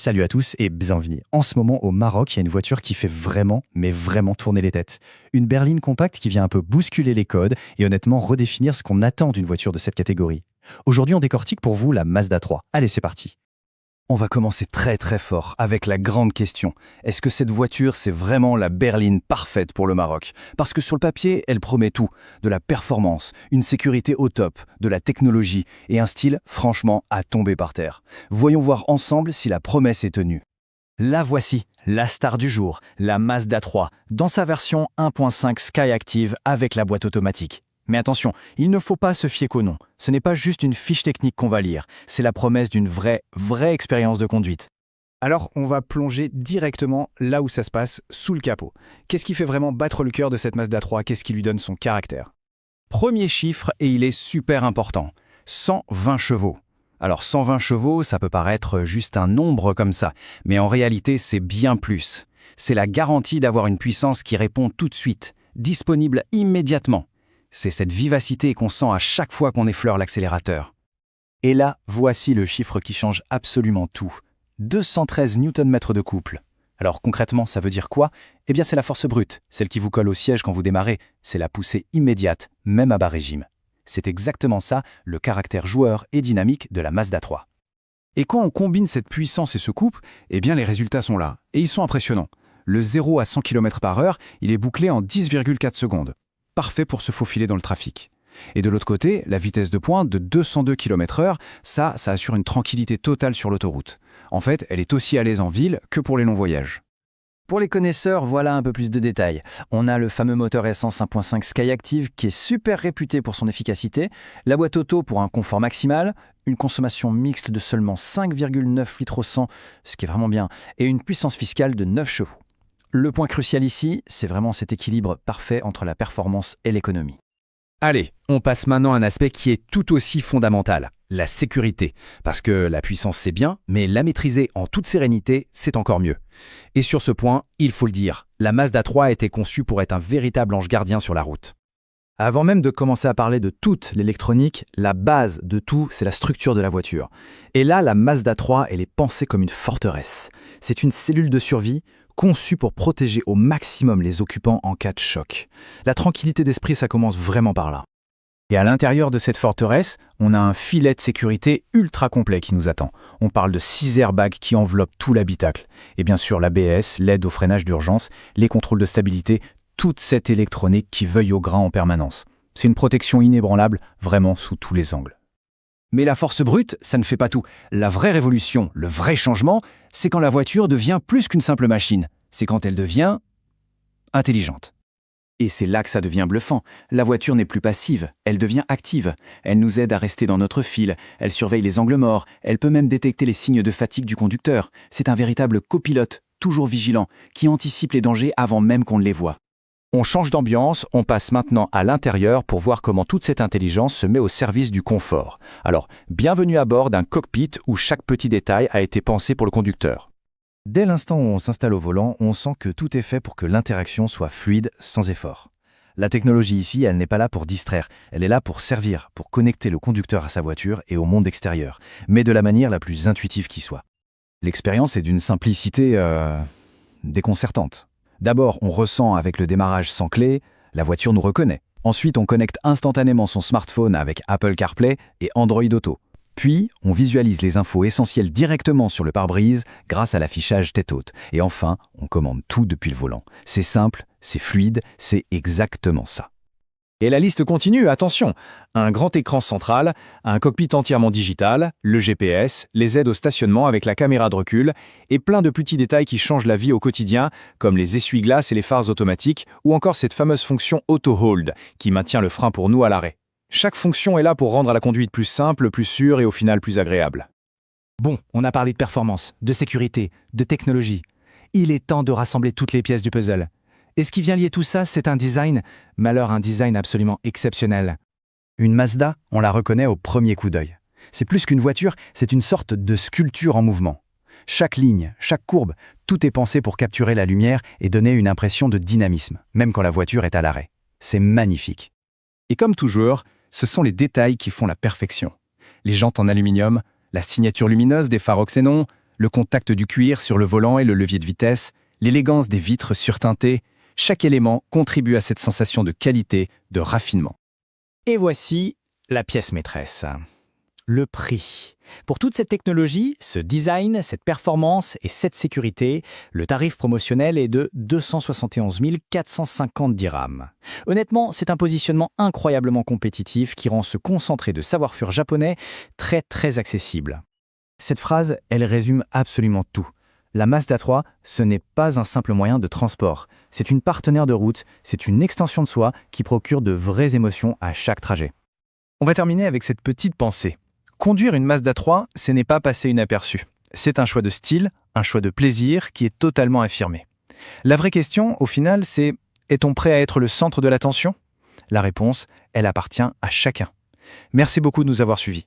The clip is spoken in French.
Salut à tous et bienvenue. En ce moment, au Maroc, il y a une voiture qui fait vraiment, mais vraiment tourner les têtes. Une berline compacte qui vient un peu bousculer les codes et honnêtement redéfinir ce qu'on attend d'une voiture de cette catégorie. Aujourd'hui, on décortique pour vous la Mazda 3. Allez, c'est parti. On va commencer très fort avec la grande question. Est-ce que cette voiture, c'est vraiment la berline parfaite pour le Maroc? Parce que sur le papier, elle promet tout. De la performance, une sécurité au top, de la technologie et un style franchement à tomber par terre. Voyons voir ensemble si la promesse est tenue. La voici, la star du jour, la Mazda 3, dans sa version 1.5 Skyactiv avec la boîte automatique. Mais attention, il ne faut pas se fier qu'au nom. Ce n'est pas juste une fiche technique qu'on va lire, c'est la promesse d'une vraie expérience de conduite. Alors, on va plonger directement là où ça se passe, sous le capot. Qu'est-ce qui fait vraiment battre le cœur de cette Mazda 3? Qu'est-ce qui lui donne son caractère? Premier chiffre, et il est super important, 120 chevaux. Alors 120 chevaux, ça peut paraître juste un nombre comme ça, mais en réalité, c'est bien plus. C'est la garantie d'avoir une puissance qui répond tout de suite, disponible immédiatement. C'est cette vivacité qu'on sent à chaque fois qu'on effleure l'accélérateur. Et là, voici le chiffre qui change absolument tout. 213 Nm de couple. Alors concrètement, ça veut dire quoi? Eh bien c'est la force brute, celle qui vous colle au siège quand vous démarrez. C'est la poussée immédiate, même à bas régime. C'est exactement ça, le caractère joueur et dynamique de la Mazda 3. Et quand on combine cette puissance et ce couple, eh bien les résultats sont là. Et ils sont impressionnants. Le 0 à 100 km/h, il est bouclé en 10,4 secondes. Parfait pour se faufiler dans le trafic. Et de l'autre côté, la vitesse de pointe de 202 km/h, ça assure une tranquillité totale sur l'autoroute. En fait, elle est aussi à l'aise en ville que pour les longs voyages. Pour les connaisseurs, voilà un peu plus de détails. On a le fameux moteur essence 1.5 Skyactiv qui est super réputé pour son efficacité, la boîte auto pour un confort maximal, une consommation mixte de seulement 5,9 litres au 100, ce qui est vraiment bien, et une puissance fiscale de 9 chevaux. Le point crucial ici, c'est vraiment cet équilibre parfait entre la performance et l'économie. Allez, on passe maintenant à un aspect qui est tout aussi fondamental, la sécurité. Parce que la puissance c'est bien, mais la maîtriser en toute sérénité, c'est encore mieux. Et sur ce point, il faut le dire, la Mazda 3 a été conçue pour être un véritable ange gardien sur la route. Avant même de commencer à parler de toute l'électronique, la base de tout, c'est la structure de la voiture. Et là, la Mazda 3, elle est pensée comme une forteresse. C'est une cellule de survie conçue pour protéger au maximum les occupants en cas de choc. La tranquillité d'esprit, ça commence vraiment par là. Et à l'intérieur de cette forteresse, on a un filet de sécurité ultra complet qui nous attend. On parle de 6 airbags qui enveloppent tout l'habitacle. Et bien sûr l'ABS, l'aide au freinage d'urgence, les contrôles de stabilité, toute cette électronique qui veille au grain en permanence. C'est une protection inébranlable, vraiment sous tous les angles. Mais la force brute, ça ne fait pas tout. La vraie révolution, le vrai changement, c'est quand la voiture devient plus qu'une simple machine. C'est quand elle devient intelligente. Et c'est là que ça devient bluffant. La voiture n'est plus passive, elle devient active. Elle nous aide à rester dans notre file, elle surveille les angles morts, elle peut même détecter les signes de fatigue du conducteur. C'est un véritable copilote, toujours vigilant, qui anticipe les dangers avant même qu'on ne les voie. On change d'ambiance, on passe maintenant à l'intérieur pour voir comment toute cette intelligence se met au service du confort. Alors, bienvenue à bord d'un cockpit où chaque petit détail a été pensé pour le conducteur. Dès l'instant où on s'installe au volant, on sent que tout est fait pour que l'interaction soit fluide, sans effort. La technologie ici, elle n'est pas là pour distraire, elle est là pour servir, pour connecter le conducteur à sa voiture et au monde extérieur, mais de la manière la plus intuitive qui soit. L'expérience est d'une simplicité déconcertante. D'abord, on ressent avec le démarrage sans clé, la voiture nous reconnaît. Ensuite, on connecte instantanément son smartphone avec Apple CarPlay et Android Auto. Puis, on visualise les infos essentielles directement sur le pare-brise grâce à l'affichage tête-haute. Et enfin, on commande tout depuis le volant. C'est simple, c'est fluide, c'est exactement ça. Et la liste continue, attention! Un grand écran central, un cockpit entièrement digital, le GPS, les aides au stationnement avec la caméra de recul, et plein de petits détails qui changent la vie au quotidien, comme les essuie-glaces et les phares automatiques, ou encore cette fameuse fonction Auto Hold, qui maintient le frein pour nous à l'arrêt. Chaque fonction est là pour rendre la conduite plus simple, plus sûre et au final plus agréable. Bon, on a parlé de performance, de sécurité, de technologie. Il est temps de rassembler toutes les pièces du puzzle. Et ce qui vient lier tout ça, c'est un design, mais alors un design absolument exceptionnel. Une Mazda, on la reconnaît au premier coup d'œil. C'est plus qu'une voiture, c'est une sorte de sculpture en mouvement. Chaque ligne, chaque courbe, tout est pensé pour capturer la lumière et donner une impression de dynamisme, même quand la voiture est à l'arrêt. C'est magnifique. Et comme toujours, ce sont les détails qui font la perfection. Les jantes en aluminium, la signature lumineuse des phares au xénon, Le contact du cuir sur le volant et le levier de vitesse, l'élégance des vitres surteintées, chaque élément contribue à cette sensation de qualité, de raffinement. Et voici la pièce maîtresse. Le prix. Pour toute cette technologie, ce design, cette performance et cette sécurité, le tarif promotionnel est de 271 450 dirhams. Honnêtement, c'est un positionnement incroyablement compétitif qui rend ce concentré de savoir-faire japonais très accessible. Cette phrase, elle résume absolument tout. La Mazda 3, ce n'est pas un simple moyen de transport. C'est une partenaire de route, c'est une extension de soi qui procure de vraies émotions à chaque trajet. On va terminer avec cette petite pensée. Conduire une Mazda 3, ce n'est pas passer inaperçu. C'est un choix de style, un choix de plaisir qui est totalement affirmé. La vraie question, au final, c'est « est-on prêt à être le centre de l'attention ?» La réponse, elle appartient à chacun. Merci beaucoup de nous avoir suivis.